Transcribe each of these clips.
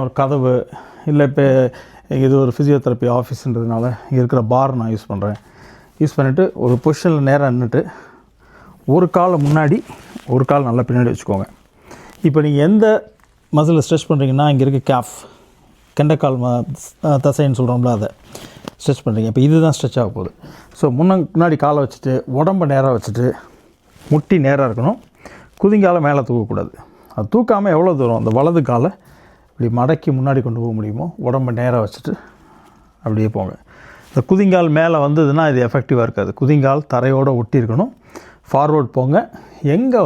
ஒரு கதவு இல்லை இப்போ இது ஒரு ஃபிசியோதெரப்பி ஆஃபீஸுன்றதுனால இருக்கிற பார் நான் யூஸ் பண்ணுறேன். யூஸ் பண்ணிவிட்டு ஒரு பொசிஷனில் நேராக நின்றுட்டு ஒரு காலை முன்னாடி ஒரு கால் நல்லா பின்னாடி வச்சுக்கோங்க. இப்போ நீங்கள் எந்த மசிலை ஸ்ட்ரெச் பண்ணுறீங்கன்னா இங்கே இருக்க கேஃப் கெண்டைக்கால் தசைன்னு சொல்கிறோம்ல, அதை ஸ்ட்ரெச் பண்ணுறீங்க. இப்போ இதுதான் ஸ்ட்ரெச் ஆக போகுது. ஸோ முன்னாடி காலை வச்சுட்டு உடம்பை நேராக வச்சுட்டு முட்டி நேராக இருக்கணும். குதிங்காலை மேலே தூக்கக்கூடாது. அது தூக்காமல் எவ்வளோ தூரம் அந்த வலது காலை இப்படி மடக்கி முன்னாடி கொண்டு போக முடியுமோ உடம்பை நேராக வச்சுட்டு அப்படியே போங்க. இந்த குதிங்கால் மேலே வந்ததுன்னா இது எஃபெக்டிவாக இருக்காது. குதிங்கால் தரையோடு ஒட்டி இருக்கணும். ஃபார்வர்ட் போங்க. எங்கே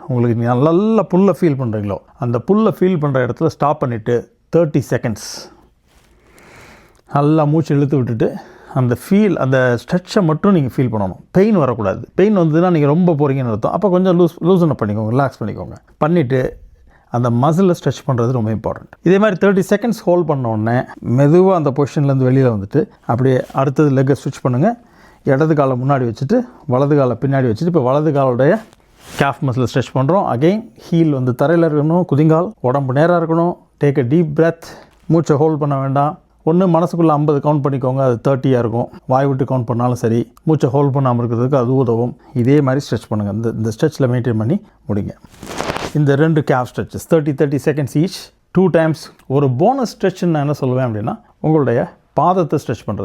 உங்களுக்கு நல்ல புல்லை ஃபீல் பண்ணுறீங்களோ அந்த புல்லை ஃபீல் பண்ணுற இடத்துல ஸ்டாப் பண்ணிவிட்டு 30 செகண்ட்ஸ் நல்லா மூச்சு இழுத்து விட்டுட்டு அந்த அந்த ஸ்ட்ரெச்சை மட்டும் நீங்கள் ஃபீல் பண்ணணும். பெயின் வரக்கூடாது. பெயின் வந்ததுன்னா நீங்கள் ரொம்ப போகிறீங்கன்னு அர்த்தம். அப்போ கொஞ்சம் லூசன் அப் பண்ணிக்கோங்க, ரிலாக்ஸ் பண்ணிக்கோங்க. பண்ணிவிட்டு அந்த மசிலில் ஸ்ட்ரெச் பண்ணுறது ரொம்ப இம்பார்ட்டண்ட். இதே மாதிரி 30 செகண்ட்ஸ் ஹோல்ட் பண்ணோடனே மெதுவாக அந்த பொசிஷன்லேருந்து வெளியில் வந்துட்டு அப்படியே அடுத்தது லெக்கை ஸ்விட்ச் பண்ணுங்கள். இடது காலை முன்னாடி வச்சுட்டு வலது காலை பின்னாடி வச்சுட்டு இப்போ வலது காலுடைய கேஃப் மசில் ஸ்ட்ரெச் பண்ணுறோம். அகெயின் ஹீல் தரையில் இருக்கணும். குதிங்கால் உடம்பு நேராக இருக்கணும். Take a deep breadth. மூச்சை ஹோல்ட் பண்ண வேண்டாம். ஒன்று மனசுக்குள்ளே 50 கவுண்ட் பண்ணிக்கோங்க, அது 30 இருக்கும். வாய் விட்டு கவுண்ட் பண்ணாலும் சரி. மூச்சை ஹோல்ட் பண்ணாமல் இருக்கிறதுக்கு அது உதவும். இதே மாதிரி ஸ்ட்ரெச் பண்ணுங்கள். இந்த ஸ்ட்ரெச்சில் மெயின்டைன் பண்ணி முடிங்க. இந்த 2 cafe stretches 30 seconds each 2 times. ஒரு போனஸ் ஸ்ட்ரெச்சுன்னு நான் என்ன சொல்லுவேன் அப்படின்னா உங்களுடைய பாதத்தை ஸ்ட்ரெச் பண்ணுறது.